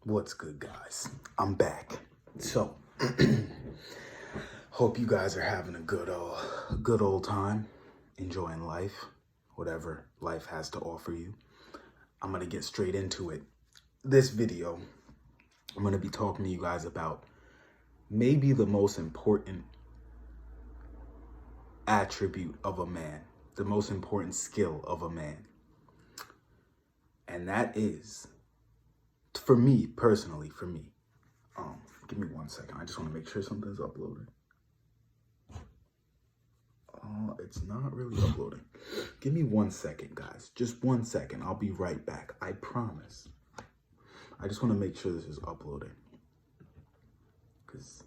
What's good, guys? I'm back. So, hope you guys are having a good old time, enjoying life, whatever life has to offer you. I'm gonna get straight into it. This video, I'm gonna be talking to you guys about maybe the most important attribute of a man, the most important skill of a man, and that is, for me personally, give me 1 second. I just want to make sure something's uploaded. It's not really uploading. Give me 1 second, guys. Just 1 second. I'll be right back. I promise. I just want to make sure this is uploading. Because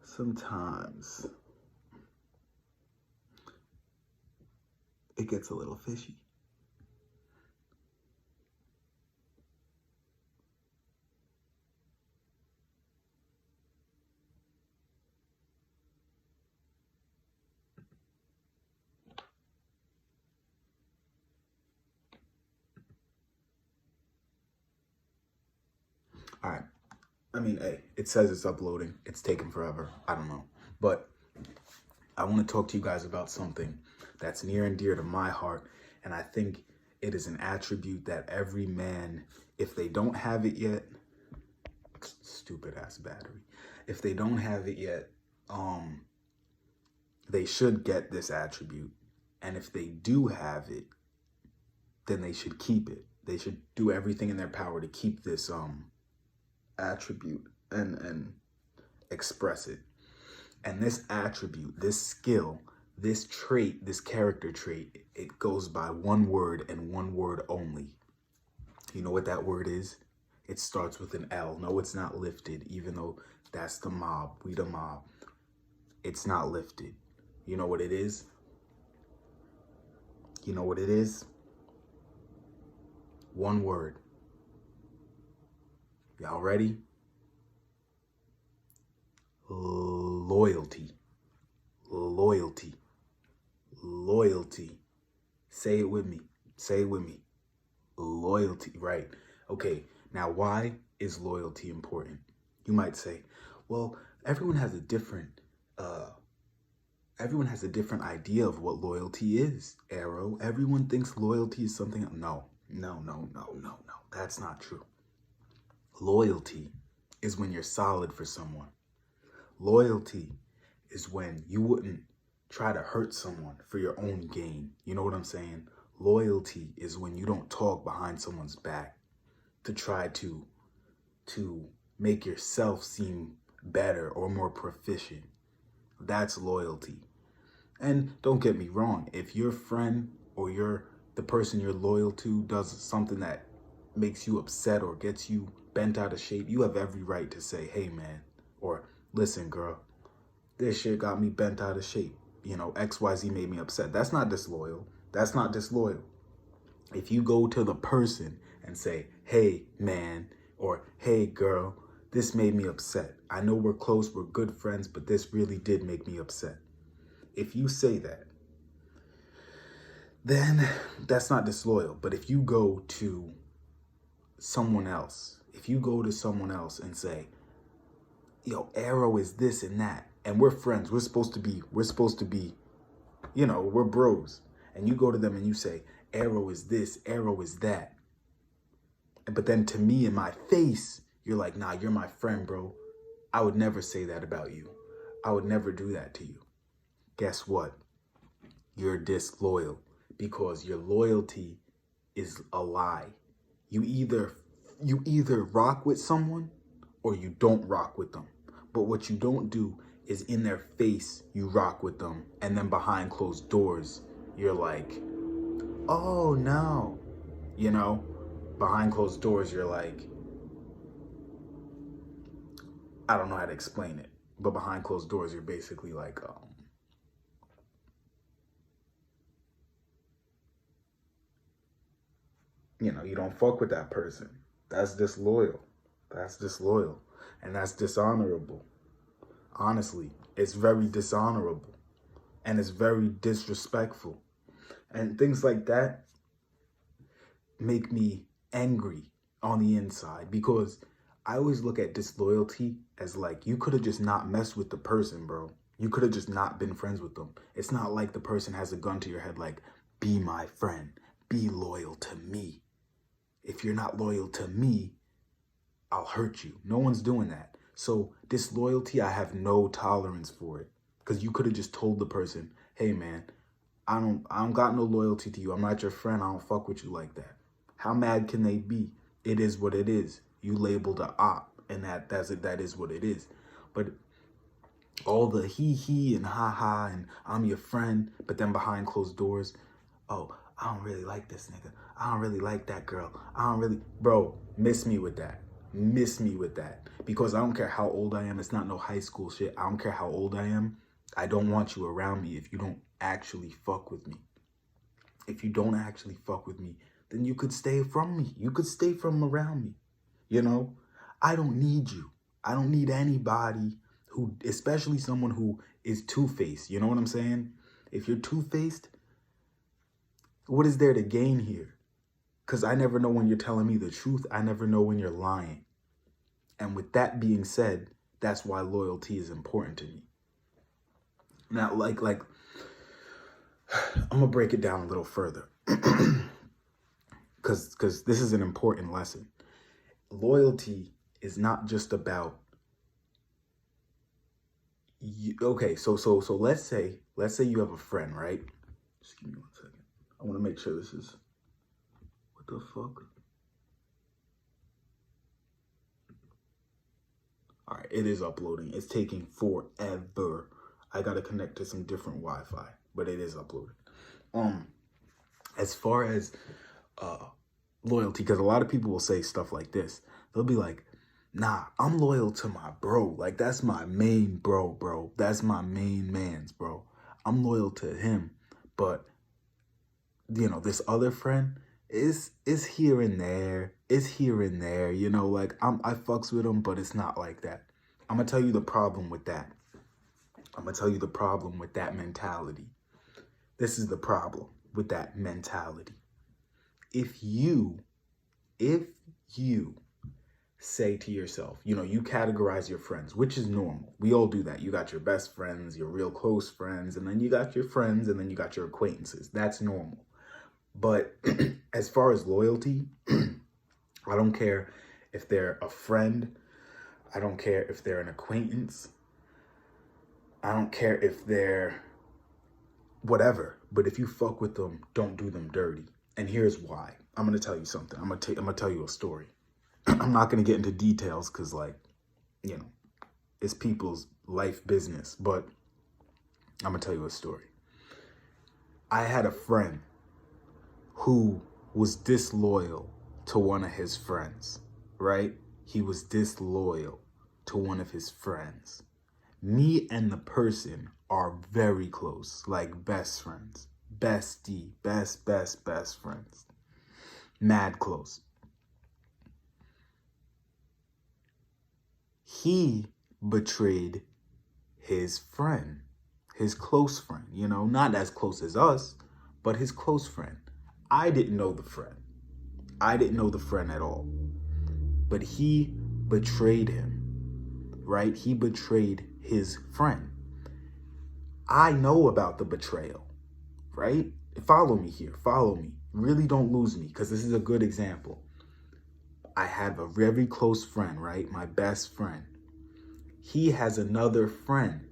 sometimes it gets a little fishy. All right. I mean, hey, it says it's uploading. It's taking forever. I don't know. But I want to talk to you guys about something that's near and dear to my heart. And I think it is an attribute that every man, if they don't have it yet, stupid ass battery. If they don't have it yet, they should get this attribute. And if they do have it, then they should keep it. They should do everything in their power to keep this attribute and express it. And this attribute, this skill, this trait, this character trait, it goes by one word and one word only. You know what that word is? It starts with an L. No, it's not lifted, even though that's the mob. We the mob. It's not lifted. You know what it is? You know what it is? One word. Y'all ready? Loyalty. Loyalty. Loyalty. Say it with me. Say it with me. Loyalty, right? Okay, now why is loyalty important? You might say, well, everyone has a different idea of what loyalty is, Arrow. Everyone thinks loyalty is something. No. That's not true. Loyalty is when you're solid for someone. Loyalty is when you wouldn't try to hurt someone for your own gain. You know what I'm saying? Loyalty is when you don't talk behind someone's back to try to make yourself seem better or more proficient. That's loyalty. And don't get me wrong, if your friend or the person you're loyal to does something that makes you upset or gets you bent out of shape, you have every right to say, hey man, or listen girl, this shit got me bent out of shape. You know, XYZ made me upset. That's not disloyal. That's not disloyal. If you go to the person and say, hey man, or hey girl, this made me upset. I know we're close, we're good friends, but this really did make me upset. If you say that, then that's not disloyal. But if you go to someone else, and say, yo, Arrow is this and that, and we're friends, we're supposed to be, you know, we're bros, and you go to them and you say, Arrow is this, Arrow is that, but then to me in my face, you're like, nah, you're my friend, bro. I would never say that about you. I would never do that to you. Guess what? You're disloyal, because your loyalty is a lie. You either rock with someone or you don't rock with them. But what you don't do is in their face, you rock with them. And then behind closed doors, you're like, oh no. You know, behind closed doors, you're like, I don't know how to explain it. But behind closed doors, you're basically like, you know, you don't fuck with that person. That's disloyal. That's disloyal. And that's dishonorable. Honestly, it's very dishonorable. and it's very disrespectful. And things like that make me angry on the inside, because I always look at disloyalty as like, you could have just not messed with the person, bro. You could have just not been friends with them. It's not like the person has a gun to your head like, be my friend, be loyal to me. If you're not loyal to me, I'll hurt you. No one's doing that. So disloyalty, I have no tolerance for it, because you could have just told the person, hey man, I don't got no loyalty to you. I'm not your friend. I don't fuck with you like that. How mad can they be? It is what it is. You labeled a op, and that's it. That is what it is. But all the he and ha ha and I'm your friend, but then behind closed doors, oh, I don't really like this nigga. I don't really like that girl. I don't really, bro, miss me with that. Miss me with that. Because I don't care how old I am. It's not no high school shit. I don't care how old I am. I don't want you around me if you don't actually fuck with me. If you don't actually fuck with me, then you could stay from me. You could stay from around me. You know, I don't need you. I don't need anybody who, especially someone who is two-faced. You know what I'm saying? If you're two-faced, what is there to gain here? Because I never know when you're telling me the truth. I never know when you're lying. And with that being said, that's why loyalty is important to me. Now, like, I'm going to break it down a little further. Because this is an important lesson. Loyalty is not just about you. Okay, so let's say you have a friend, right? Just give me 1 second. I want to make sure this is, what the fuck? All right, it is uploading. It's taking forever. I got to connect to some different Wi-Fi, but it is uploading. As far as loyalty, because a lot of people will say stuff like this. They'll be like, nah, I'm loyal to my bro. Like, that's my main bro. That's my main man's bro. I'm loyal to him. But, you know, this other friend is here and there. It's here and there. You know, like, I fucks with him, but it's not like that. I'm going to tell you the problem with that. I'm going to tell you the problem with that mentality. This is the problem with that mentality. If you say to yourself, you know, you categorize your friends, which is normal. We all do that. You got your best friends, your real close friends, and then you got your friends, and then you got your acquaintances. That's normal. But as far as loyalty, I don't care if they're a friend. I don't care if they're an acquaintance. I don't care if they're whatever. But if you fuck with them, don't do them dirty. And here's why. I'm going to tell you something. I'm going to tell you a story. I'm not going to get into details because, like, you know, it's people's life business. But I'm going to tell you a story. I had a friend who was disloyal to one of his friends, right? He was disloyal to one of his friends. Me and the person are very close, like best friends. Bestie, best friends. Mad close. He betrayed his friend, his close friend, you know, not as close as us, but his close friend. I didn't know the friend. I didn't know the friend at all. But he betrayed him, right? He betrayed his friend. I know about the betrayal, right? Follow me here. Follow me. Really don't lose me, because this is a good example. I have a very close friend, right? My best friend. He has another friend.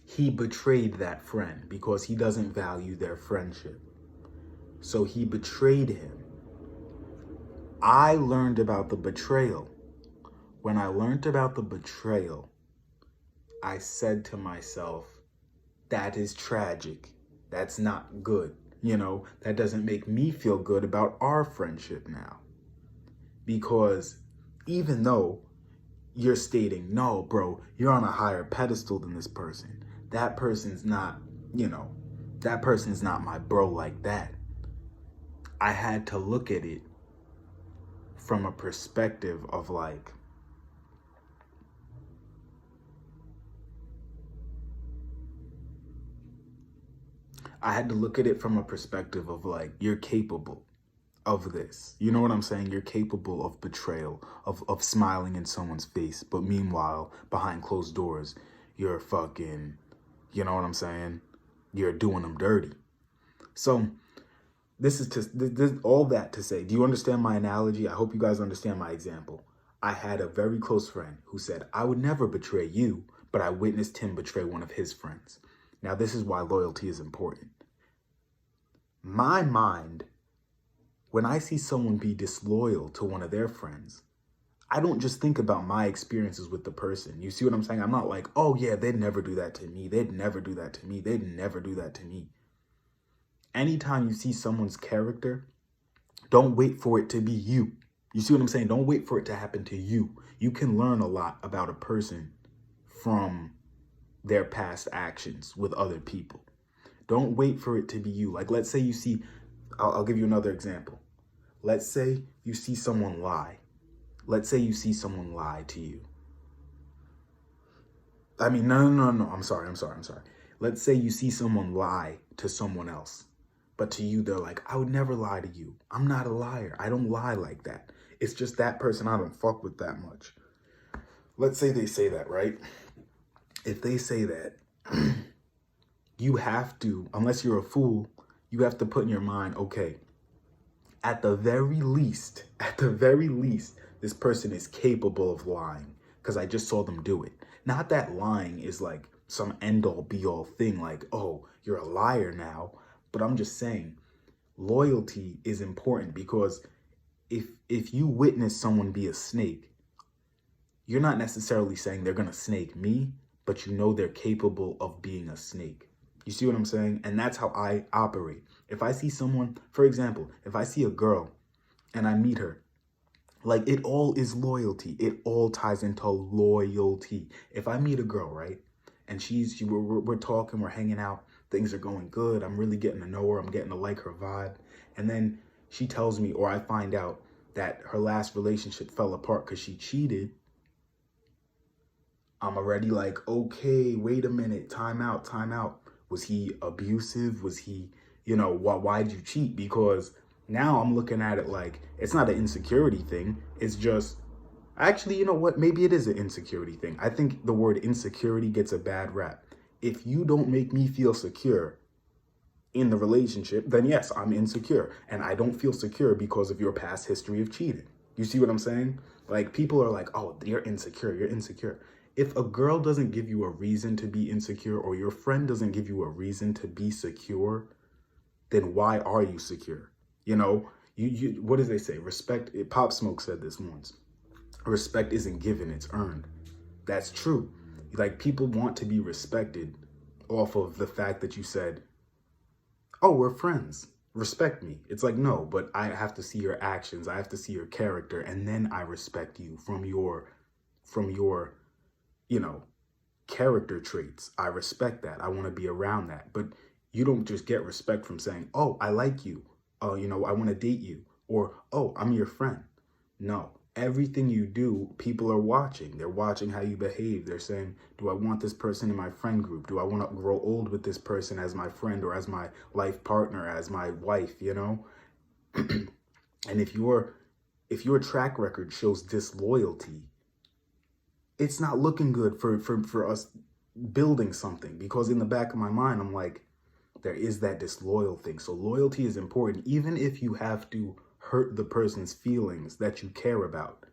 He betrayed that friend because he doesn't value their friendship. So he betrayed him. I learned about the betrayal. When I learned about the betrayal, I said to myself, that is tragic. That's not good. You know, that doesn't make me feel good about our friendship now. Because even though you're stating, no, bro, you're on a higher pedestal than this person. That person's not, you know, that person's not my bro like that. I had to look at it from a perspective of like, I had to look at it from a perspective of like, you're capable of this. You know what I'm saying? You're capable of betrayal, of smiling in someone's face. But meanwhile, behind closed doors, you're fucking, you know what I'm saying? You're doing them dirty. So this is all that to say, do you understand my analogy? I hope you guys understand my example. I had a very close friend who said, I would never betray you, but I witnessed him betray one of his friends. Now, this is why loyalty is important. My mind, when I see someone be disloyal to one of their friends, I don't just think about my experiences with the person. You see what I'm saying? I'm not like, oh yeah, they'd never do that to me. They'd never do that to me. They'd never do that to me. Anytime you see someone's character, don't wait for it to be you. You see what I'm saying? Don't wait for it to happen to you. You can learn a lot about a person from their past actions with other people. Don't wait for it to be you. Like, let's say you see, I'll give you another example. Let's say you see someone lie. Let's say you see someone lie to you. I mean, no. I'm sorry. Let's say you see someone lie to someone else. But to you, they're like, I would never lie to you. I'm not a liar. I don't lie like that. It's just that person I don't fuck with that much. Let's say they say that, right? If they say that, you have to, unless you're a fool, you have to put in your mind, okay, at the very least, this person is capable of lying because I just saw them do it. Not that lying is like some end-all be-all thing like, oh, you're a liar now. But I'm just saying, loyalty is important because if you witness someone be a snake, you're not necessarily saying they're going to snake me, but you know they're capable of being a snake. You see what I'm saying? And that's how I operate. If I see someone, for example, if I see a girl and I meet her, like it all is loyalty. It all ties into loyalty. If I meet a girl, right, and we're talking, we're hanging out, things are going good, I'm really getting to know her, I'm getting to like her vibe, and then she tells me, or I find out that her last relationship fell apart because she cheated, I'm already like, okay, wait a minute, time out. Was he abusive? Was he, why did you cheat? Because now I'm looking at it like, it's not an insecurity thing. It's just, actually, you know what? Maybe it is an insecurity thing. I think the word insecurity gets a bad rap. If you don't make me feel secure in the relationship, then yes, I'm insecure. And I don't feel secure because of your past history of cheating. You see what I'm saying? Like, people are like, oh, you're insecure. If a girl doesn't give you a reason to be insecure, or your friend doesn't give you a reason to be secure, then why are you secure? You what do they say? Respect, Pop Smoke said this once. Respect isn't given, it's earned. That's true. Like, people want to be respected off of the fact that you said, oh, we're friends, respect me. It's like, no, but I have to see your actions. I have to see your character. And then I respect you from your, character traits. I respect that. I want to be around that. But you don't just get respect from saying, oh, I like you. I want to date you. Or, oh, I'm your friend. No. Everything you do, people are watching. They're watching how you behave. They're saying, do I want this person in my friend group? Do I want to grow old with this person as my friend or as my life partner, as my wife, And if your track record shows disloyalty, it's not looking good for us building something, because in the back of my mind, I'm like, there is that disloyal thing. So loyalty is important, even if you have to hurt the person's feelings that you care about.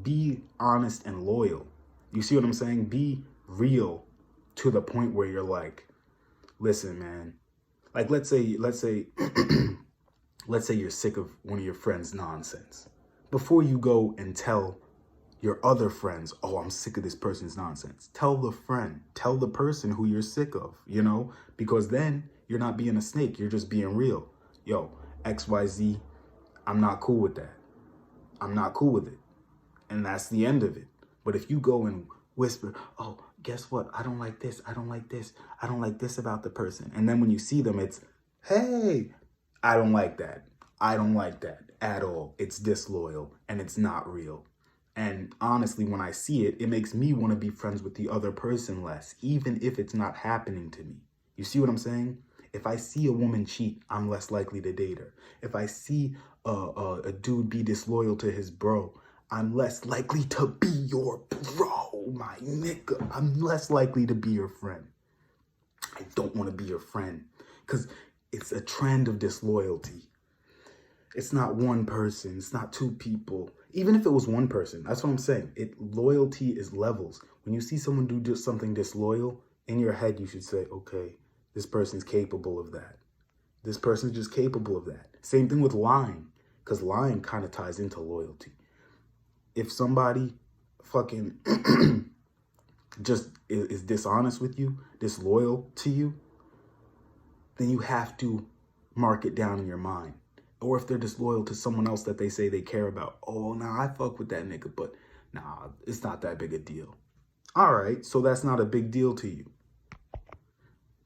Be honest and loyal. You see what I'm saying? Be real to the point where you're like, listen, man, like, let's say let's say you're sick of one of your friends' nonsense. Before you go and tell your other friends, oh, I'm sick of this person's nonsense, tell the person who you're sick of, because then you're not being a snake. You're just being real. Yo, XYZ, I'm not cool with that. I'm not cool with it. And that's the end of it. But if you go and whisper, oh, guess what? I don't like this. I don't like this. I don't like this about the person. And then when you see them, it's, hey, I don't like that. I don't like that at all. It's disloyal and it's not real. And honestly, when I see it, it makes me want to be friends with the other person less, even if it's not happening to me. You see what I'm saying? If I see a woman cheat, I'm less likely to date her. If I see a dude be disloyal to his bro, I'm less likely to be your bro, my nigga. I'm less likely to be your friend. I don't want to be your friend because it's a trend of disloyalty. It's not one person. It's not two people. Even if it was one person, that's what I'm saying. Loyalty is levels. When you see someone do just something disloyal, in your head, you should say, okay, this person's capable of that. This person's just capable of that. Same thing with lying, because lying kind of ties into loyalty. If somebody fucking just is dishonest with you, disloyal to you, then you have to mark it down in your mind. Or if they're disloyal to someone else that they say they care about, oh, nah, I fuck with that nigga, but nah, it's not that big a deal. All right, so that's not a big deal to you.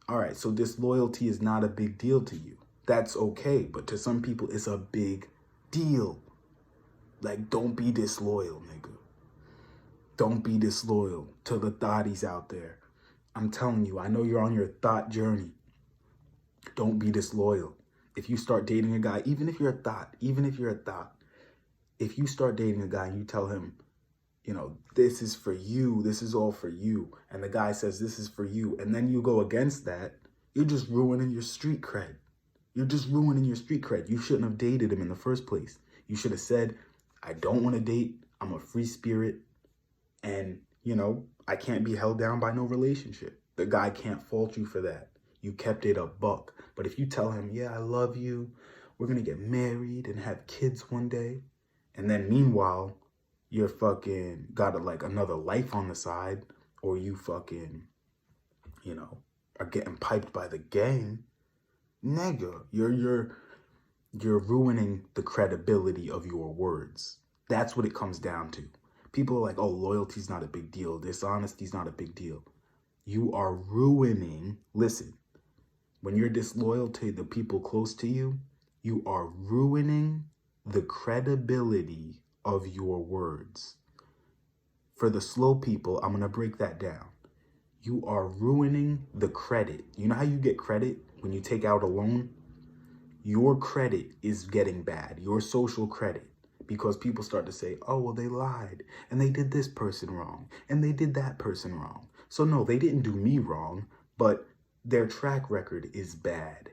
All right, so disloyalty is not a big deal to you. That's okay, but to some people, it's a big deal. Like, don't be disloyal, nigga. Don't be disloyal to the thotties out there. I'm telling you, I know you're on your thought journey. Don't be disloyal. If you start dating a guy, even if you're a thought, if you start dating a guy and you tell him, you know, this is for you, this is all for you, and the guy says this is for you, and then you go against that, you're just ruining your street cred. You're just ruining your street cred. You shouldn't have dated him in the first place. You should have said, I don't want to date, I'm a free spirit, and, you know, I can't be held down by no relationship. The guy can't fault you for that. You kept it a buck. But if you tell him, yeah, I love you, we're going to get married and have kids one day, and then meanwhile, you're fucking got like another life on the side, or you fucking, you know, are getting piped by the gang, nigga, you're ruining the credibility of your words. That's what it comes down to. People are like, oh, loyalty's not a big deal. Dishonesty's not a big deal. You are ruining, listen, when you're disloyal to the people close to you, you are ruining the credibility of your words. For the slow people, I'm going to break that down. You are ruining the credit. You know how you get credit when you take out a loan? Your credit is getting bad, your social credit, because people start to say, oh, well, they lied and they did this person wrong and they did that person wrong. So no, they didn't do me wrong, but their track record is bad.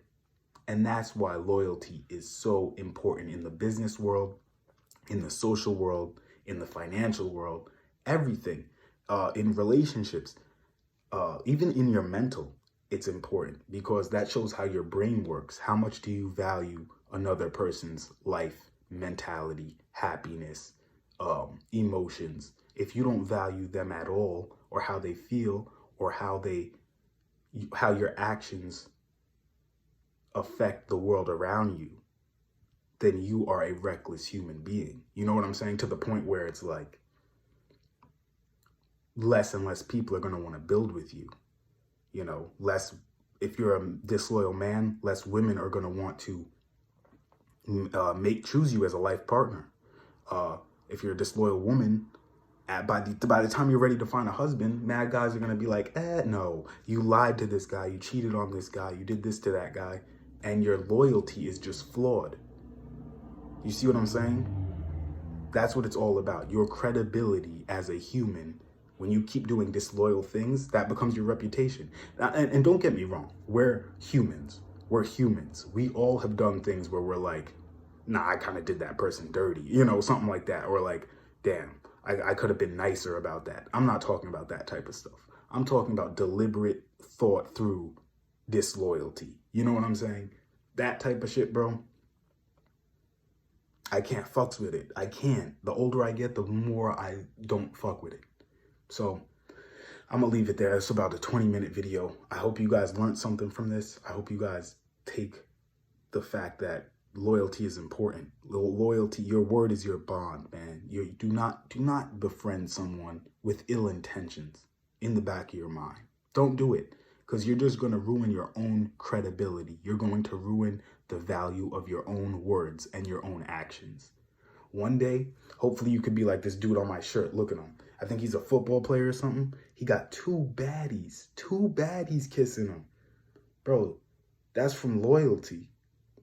And that's why loyalty is so important in the business world, in the social world, in the financial world, everything, in relationships, even in your mental, it's important because that shows how your brain works. How much do you value another person's life, mentality, happiness, emotions? If you don't value them at all, or how they feel, or how your actions affect the world around you, then you are a reckless human being. You know what I'm saying? To the point where it's like less and less people are going to want to build with you. You know, less, if you're a disloyal man, less women are going to want to choose you as a life partner. If you're a disloyal woman, by the time you're ready to find a husband, mad guys are going to be like, no, you lied to this guy, you cheated on this guy, you did this to that guy, and your loyalty is just flawed. You see what I'm saying? That's what it's all about. Your credibility as a human. When you keep doing disloyal things, that becomes your reputation. And don't get me wrong, we're humans. We're humans. We all have done things where we're like, nah, I kind of did that person dirty, you know, something like that. Or like, damn, I could have been nicer about that. I'm not talking about that type of stuff. I'm talking about deliberate, thought through disloyalty. You know what I'm saying? That type of shit, bro. I can't fucks with it. I can't. The older I get, the more I don't fuck with it. So I'm going to leave it there. It's about a 20-minute video. I hope you guys learned something from this. I hope you guys take the fact that loyalty is important. Loyalty, your word is your bond, man. You do not befriend someone with ill intentions in the back of your mind. Don't do it, because you're just going to ruin your own credibility. You're going to ruin the value of your own words and your own actions. One day, hopefully you could be like this dude on my shirt. Look at him. I think he's a football player or something. He got two baddies kissing him. Bro, That's from loyalty.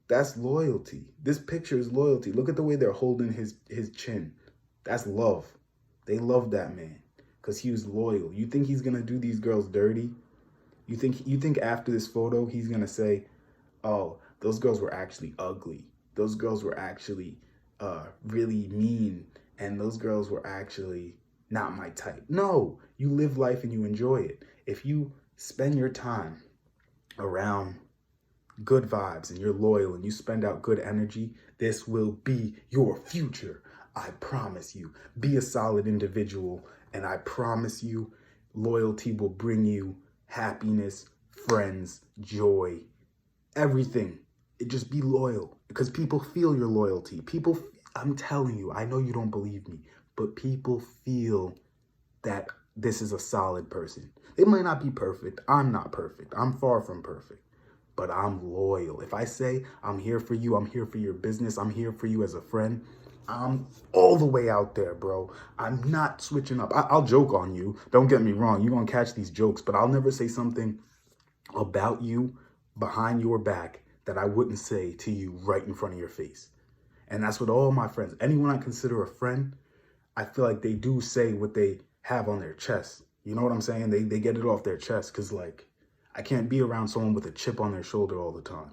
That's loyalty. This picture is loyalty. Look at the way they're holding his chin. That's love. They love that man because he was loyal. You think he's gonna do these girls dirty? You think after this photo he's gonna say, "Oh, those girls were actually ugly. Those girls were actually really mean, and those girls were actually not my type." No, you live life and you enjoy it. If you spend your time around good vibes and you're loyal and you spend out good energy, this will be your future. I promise you. Be a solid individual, and I promise you, loyalty will bring you happiness, friends, joy, everything. Just be loyal because people feel your loyalty. I'm telling you, I know you don't believe me, but people feel that this is a solid person. They might not be perfect. I'm not perfect. I'm far from perfect, but I'm loyal. If I say I'm here for you, I'm here for your business, I'm here for you as a friend, I'm all the way out there, bro. I'm not switching up. I'll joke on you. Don't get me wrong. You're going to catch these jokes, but I'll never say something about you behind your back that I wouldn't say to you right in front of your face. And that's with all my friends. Anyone I consider a friend, I feel like they do say what they have on their chest. You know what I'm saying? They get it off their chest because, like, I can't be around someone with a chip on their shoulder all the time.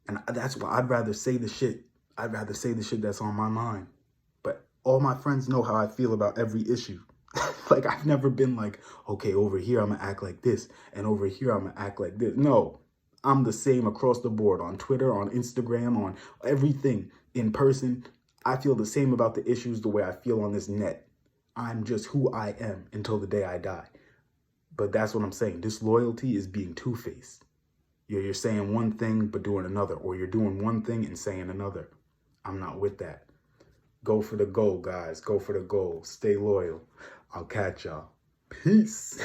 And that's why I'd rather say the shit. I'd rather say the shit that's on my mind. But all my friends know how I feel about every issue. Like, I've never been like, okay, over here I'm gonna act like this, and over here I'm gonna act like this. No, I'm the same across the board, on Twitter, on Instagram, on everything, in person. I feel the same about the issues the way I feel on this net. I'm just who I am until the day I die. But that's what I'm saying. Disloyalty is being two-faced. You're saying one thing but doing another, or you're doing one thing and saying another. I'm not with that. Go for the goal, guys. Go for the goal. Stay loyal. I'll catch y'all. Peace.